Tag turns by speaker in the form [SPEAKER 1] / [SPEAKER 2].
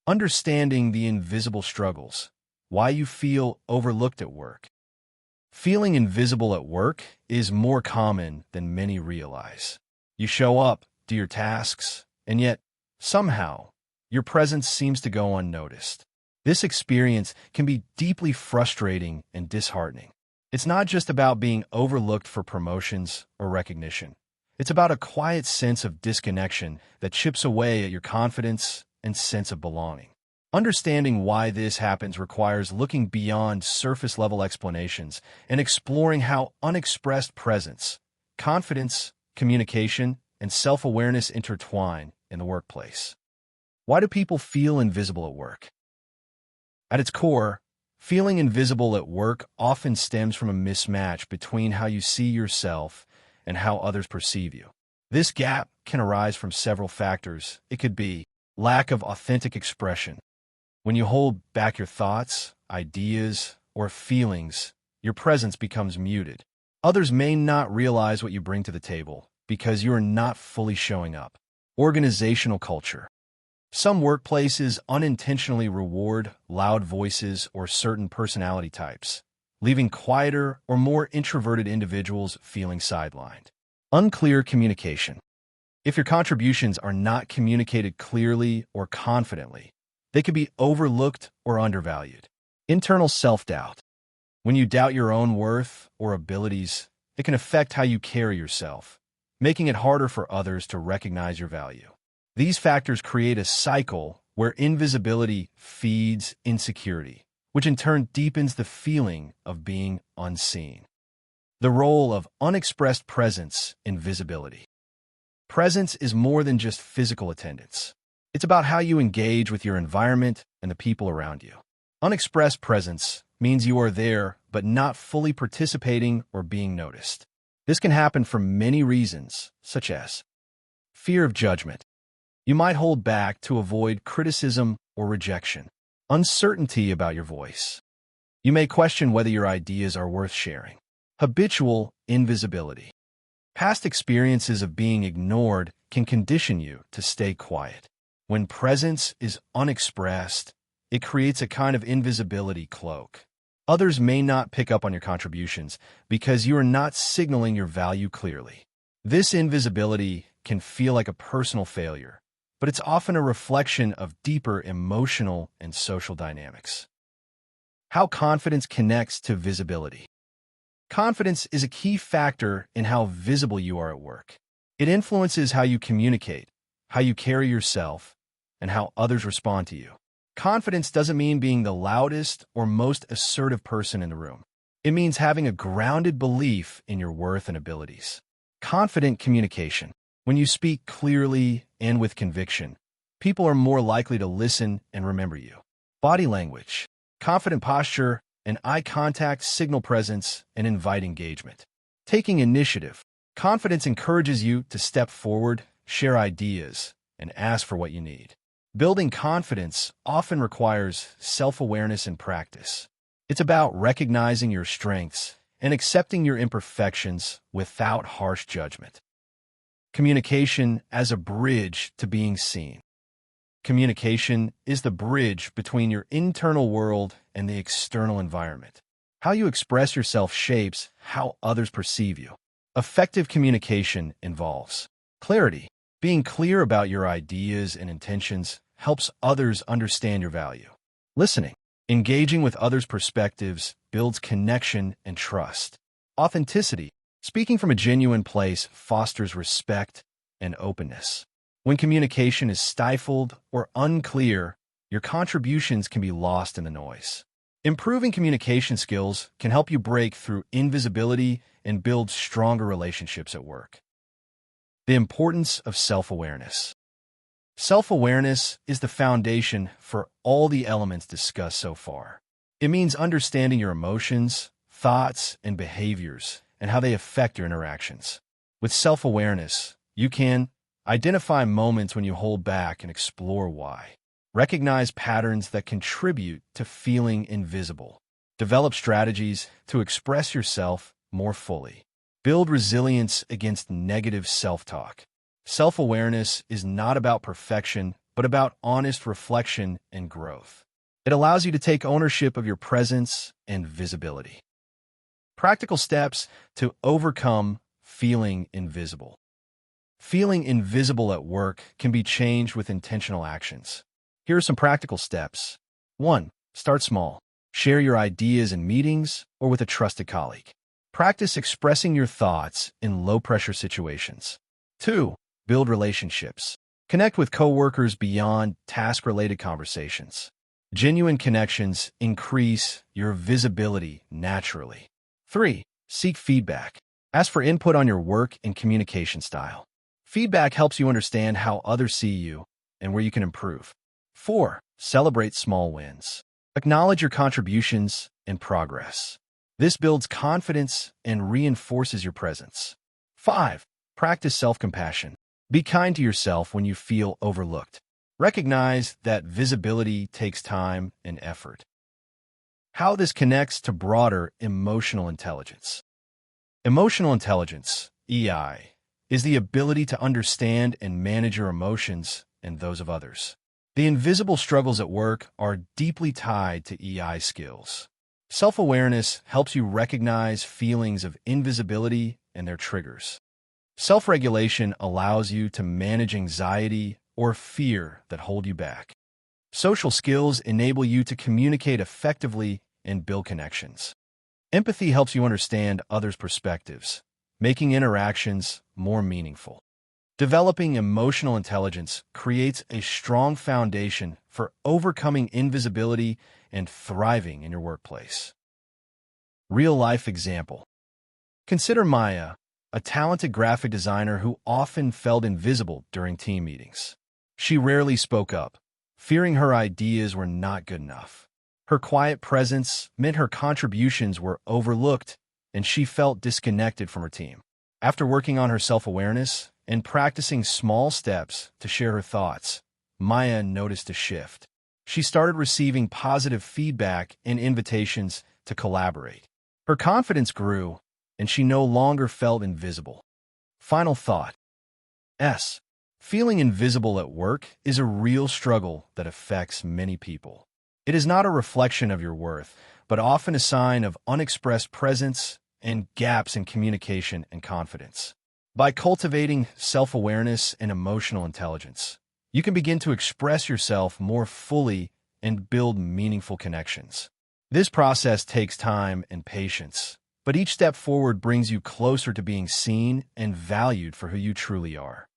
[SPEAKER 1] Understanding the invisible struggles. Why you feel overlooked at work. Feeling invisible at work is more common than many realize. You show up, do your tasks, and yet, somehow, your presence seems to go unnoticed. This experience can be deeply frustrating and disheartening. It's not just about being overlooked for promotions or recognition. It's about a quiet sense of disconnection that chips away at your confidence and sense of belonging. Understanding why this happens requires looking beyond surface-level explanations and exploring how unexpressed presence, confidence, communication, and self-awareness intertwine in the workplace. Why do people feel invisible at work? At its core, feeling invisible at work often stems from a mismatch between how you see yourself and how others perceive you. This gap can arise from several factors. It could be lack of authentic expression. When you hold back your thoughts, ideas, or feelings, your presence becomes muted. Others may not realize what you bring to the table because you are not fully showing up. Organizational culture. Some workplaces unintentionally reward loud voices or certain personality types, leaving quieter or more introverted individuals feeling sidelined. Unclear communication. If your contributions are not communicated clearly or confidently, they could be overlooked or undervalued. Internal self-doubt. When you doubt your own worth or abilities, it can affect how you carry yourself, making it harder for others to recognize your value. These factors create a cycle where invisibility feeds insecurity, which in turn deepens the feeling of being unseen. The role of unexpressed presence in visibility. Presence is more than just physical attendance. It's about how you engage with your environment and the people around you. Unexpressed presence means you are there but not fully participating or being noticed. This can happen for many reasons, such as fear of judgment. You might hold back to avoid criticism or rejection. Uncertainty about your voice. You may question whether your ideas are worth sharing. Habitual invisibility. Past experiences of being ignored can condition you to stay quiet. When presence is unexpressed, it creates a kind of invisibility cloak. Others may not pick up on your contributions because you are not signaling your value clearly. This invisibility can feel like a personal failure, but it's often a reflection of deeper emotional and social dynamics. How confidence connects to visibility. Confidence is a key factor in how visible you are at work. It influences how you communicate, how you carry yourself, and how others respond to you. Confidence doesn't mean being the loudest or most assertive person in the room. It means having a grounded belief in your worth and abilities. Confident communication. When you speak clearly and with conviction, people are more likely to listen and remember you. Body language. Confident posture and eye contact signal presence and invite engagement. Taking initiative. Confidence encourages you to step forward, share ideas, and ask for what you need. Building confidence often requires self-awareness and practice. It's about recognizing your strengths and accepting your imperfections without harsh judgment. Communication as a bridge to being seen. Communication is the bridge between your internal world and the external environment. How you express yourself shapes how others perceive you. Effective communication involves clarity. Being clear about your ideas and intentions helps others understand your value. Listening. Engaging with others' perspectives builds connection and trust. Authenticity. Speaking from a genuine place fosters respect and openness. When communication is stifled or unclear, your contributions can be lost in the noise. Improving communication skills can help you break through invisibility and build stronger relationships at work. The importance of self-awareness. Self-awareness is the foundation for all the elements discussed so far. It means understanding your emotions, thoughts, and behaviors, and how they affect your interactions. With self-awareness, you can identify moments when you hold back and explore why. Recognize patterns that contribute to feeling invisible. Develop strategies to express yourself more fully. Build resilience against negative self-talk. Self-awareness is not about perfection, but about honest reflection and growth. It allows you to take ownership of your presence and visibility. Practical steps to overcome feeling invisible. Feeling invisible at work can be changed with intentional actions. Here are some practical steps. 1. Start small. Share your ideas in meetings or with a trusted colleague. Practice expressing your thoughts in low-pressure situations. 2. Build relationships. Connect with coworkers beyond task-related conversations. Genuine connections increase your visibility naturally. 3. Seek feedback. Ask for input on your work and communication style. Feedback helps you understand how others see you and where you can improve. 4. Celebrate small wins. Acknowledge your contributions and progress. This builds confidence and reinforces your presence. 5. Practice self-compassion. Be kind to yourself when you feel overlooked. Recognize that visibility takes time and effort. How this connects to broader emotional intelligence. Emotional intelligence, EI, is the ability to understand and manage your emotions and those of others. The invisible struggles at work are deeply tied to EI skills. Self-awareness helps you recognize feelings of invisibility and their triggers. Self-regulation allows you to manage anxiety or fear that hold you back. Social skills enable you to communicate effectively and build connections. Empathy helps you understand others' perspectives, making interactions more meaningful. Developing emotional intelligence creates a strong foundation for overcoming invisibility and thriving in your workplace. Real-life example. Consider Maya, a talented graphic designer who often felt invisible during team meetings. She rarely spoke up, fearing her ideas were not good enough. Her quiet presence meant her contributions were overlooked, and she felt disconnected from her team. After working on her self-awareness and practicing small steps to share her thoughts, Maya noticed a shift. She started receiving positive feedback and invitations to collaborate. Her confidence grew, and she no longer felt invisible. Final thought. Feeling invisible at work is a real struggle that affects many people. It is not a reflection of your worth, but often a sign of unexpressed presence and gaps in communication and confidence. By cultivating self-awareness and emotional intelligence, you can begin to express yourself more fully and build meaningful connections. This process takes time and patience, but each step forward brings you closer to being seen and valued for who you truly are.